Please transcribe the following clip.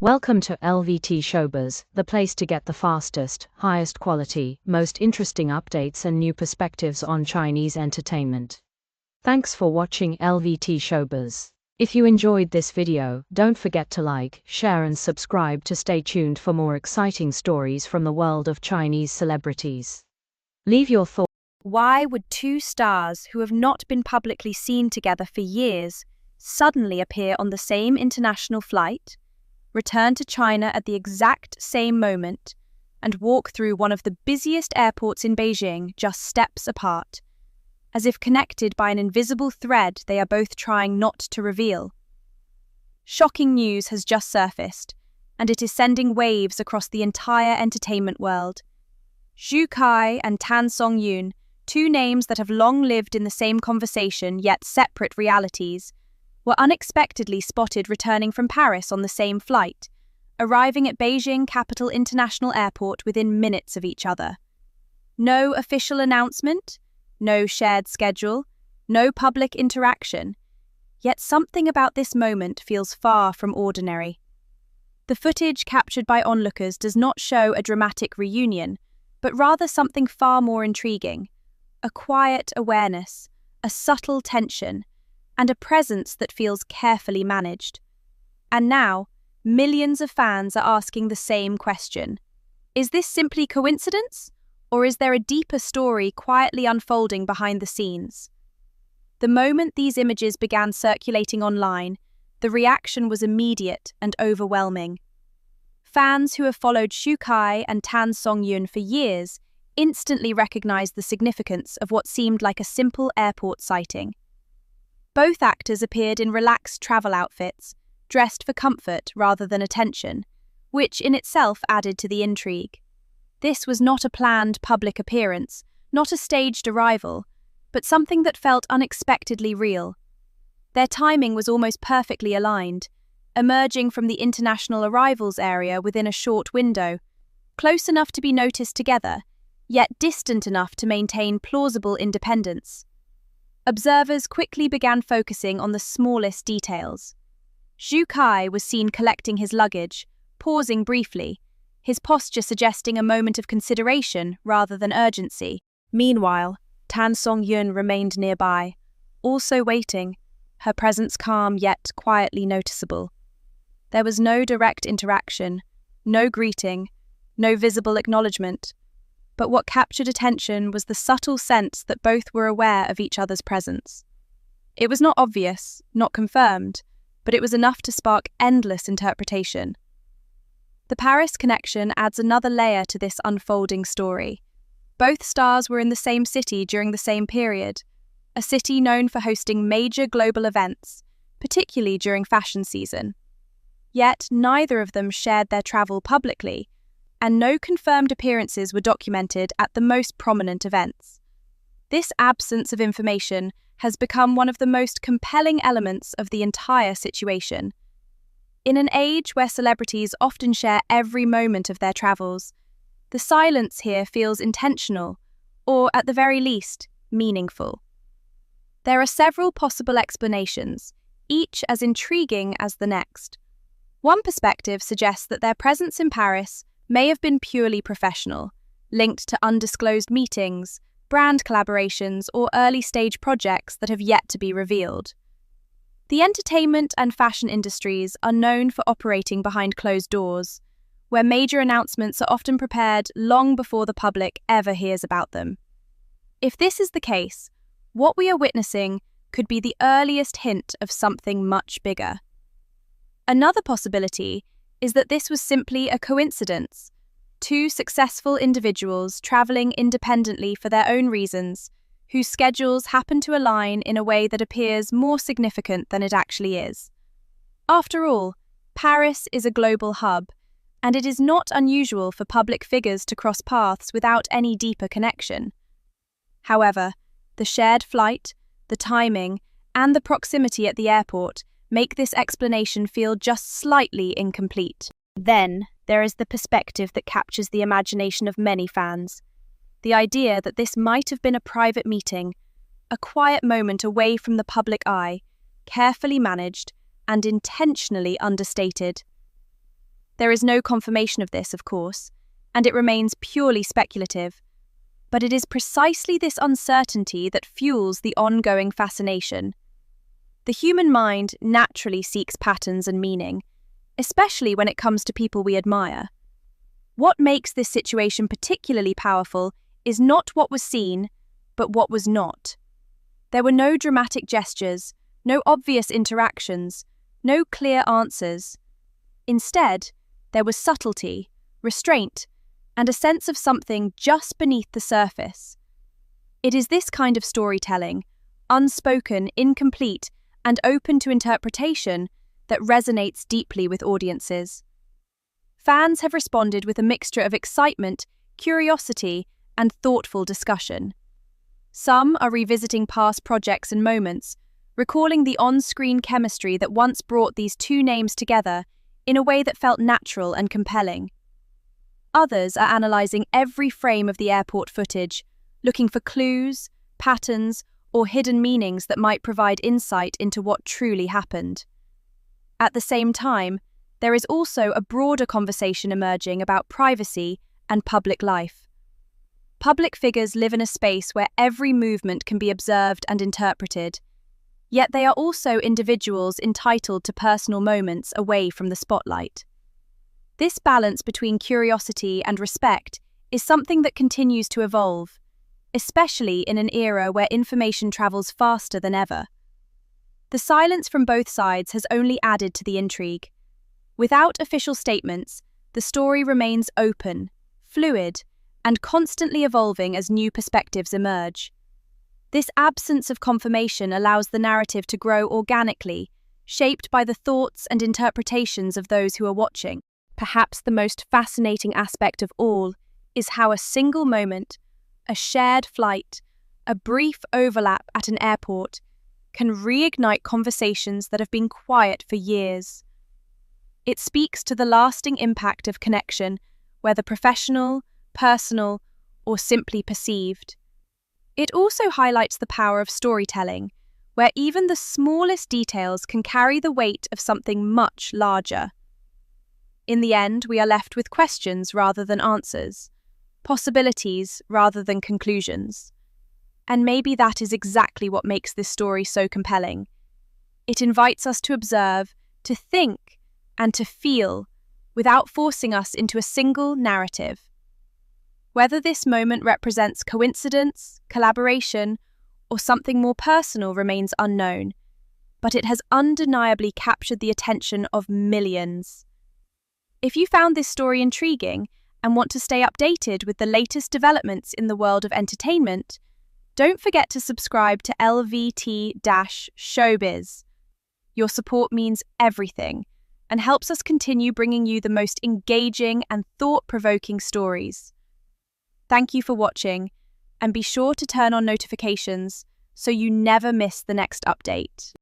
Welcome to LVT-SHOWBIZ, the place to get the fastest, highest quality, most interesting updates and new perspectives on Chinese entertainment. Thanks for watching LVT-SHOWBIZ. If you enjoyed this video, don't forget to like, share and subscribe to stay tuned for more exciting stories from the world of Chinese celebrities. Leave your thoughts. Why would two stars who have not been publicly seen together for years suddenly appear on the same international flight, return to China at the exact same moment, and walk through one of the busiest airports in Beijing just steps apart, as if connected by an invisible thread they are both trying not to reveal? Shocking news has just surfaced, and it is sending waves across the entire entertainment world. Kai and Tan Songyun, two names that have long lived in the same conversation yet separate realities, were unexpectedly spotted returning from Paris on the same flight, arriving at Beijing Capital International Airport within minutes of each other. No official announcement, no shared schedule, no public interaction, yet something about this moment feels far from ordinary. The footage captured by onlookers does not show a dramatic reunion, but rather something far more intriguing: a quiet awareness, a subtle tension, and a presence that feels carefully managed. And now, millions of fans are asking the same question. Is this simply coincidence, or is there a deeper story quietly unfolding behind the scenes? The moment these images began circulating online, the reaction was immediate and overwhelming. Fans who have followed Kai and Tan Songyun for years instantly recognized the significance of what seemed like a simple airport sighting. Both actors appeared in relaxed travel outfits, dressed for comfort rather than attention, which in itself added to the intrigue. This was not a planned public appearance, not a staged arrival, but something that felt unexpectedly real. Their timing was almost perfectly aligned, emerging from the international arrivals area within a short window, close enough to be noticed together, yet distant enough to maintain plausible independence. Observers quickly began focusing on the smallest details. Kai was seen collecting his luggage, pausing briefly, his posture suggesting a moment of consideration rather than urgency. Meanwhile, Tan Songyun remained nearby, also waiting, her presence calm yet quietly noticeable. There was no direct interaction, no greeting, no visible acknowledgement. But what captured attention was the subtle sense that both were aware of each other's presence. It was not obvious, not confirmed, but it was enough to spark endless interpretation. The Paris connection adds another layer to this unfolding story. Both stars were in the same city during the same period, a city known for hosting major global events, particularly during fashion season. Yet neither of them shared their travel publicly, and no confirmed appearances were documented at the most prominent events. This absence of information has become one of the most compelling elements of the entire situation. In an age where celebrities often share every moment of their travels, the silence here feels intentional, or at the very least, meaningful. There are several possible explanations, each as intriguing as the next. One perspective suggests that their presence in Paris may have been purely professional, linked to undisclosed meetings, brand collaborations, or early-stage projects that have yet to be revealed. The entertainment and fashion industries are known for operating behind closed doors, where major announcements are often prepared long before the public ever hears about them. If this is the case, what we are witnessing could be the earliest hint of something much bigger. Another possibility is that this was simply a coincidence. Two successful individuals traveling independently for their own reasons, whose schedules happen to align in a way that appears more significant than it actually is. After all, Paris is a global hub, and it is not unusual for public figures to cross paths without any deeper connection. However, the shared flight, the timing, and the proximity at the airport make this explanation feel just slightly incomplete. Then, there is the perspective that captures the imagination of many fans. The idea that this might have been a private meeting, a quiet moment away from the public eye, carefully managed and intentionally understated. There is no confirmation of this, of course, and it remains purely speculative. But it is precisely this uncertainty that fuels the ongoing fascination. The human mind naturally seeks patterns and meaning, especially when it comes to people we admire. What makes this situation particularly powerful is not what was seen, but what was not. There were no dramatic gestures, no obvious interactions, no clear answers. Instead, there was subtlety, restraint, and a sense of something just beneath the surface. It is this kind of storytelling, unspoken, incomplete, and open to interpretation, that resonates deeply with audiences. Fans have responded with a mixture of excitement, curiosity, and thoughtful discussion. Some are revisiting past projects and moments, recalling the on-screen chemistry that once brought these two names together in a way that felt natural and compelling. Others are analysing every frame of the airport footage, looking for clues, patterns, or hidden meanings that might provide insight into what truly happened. At the same time, there is also a broader conversation emerging about privacy and public life. Public figures live in a space where every movement can be observed and interpreted, yet they are also individuals entitled to personal moments away from the spotlight. This balance between curiosity and respect is something that continues to evolve, especially in an era where information travels faster than ever. The silence from both sides has only added to the intrigue. Without official statements, the story remains open, fluid, and constantly evolving as new perspectives emerge. This absence of confirmation allows the narrative to grow organically, shaped by the thoughts and interpretations of those who are watching. Perhaps the most fascinating aspect of all is how a single moment, a shared flight, a brief overlap at an airport, can reignite conversations that have been quiet for years. It speaks to the lasting impact of connection, whether professional, personal, or simply perceived. It also highlights the power of storytelling, where even the smallest details can carry the weight of something much larger. In the end, we are left with questions rather than answers, possibilities rather than conclusions. And maybe that is exactly what makes this story so compelling. It invites us to observe, to think, and to feel, without forcing us into a single narrative. Whether this moment represents coincidence, collaboration, or something more personal remains unknown, but it has undeniably captured the attention of millions. If you found this story intriguing and want to stay updated with the latest developments in the world of entertainment, don't forget to subscribe to LVT-SHOWBIZ. Your support means everything and helps us continue bringing you the most engaging and thought-provoking stories. Thank you for watching, and be sure to turn on notifications so you never miss the next update.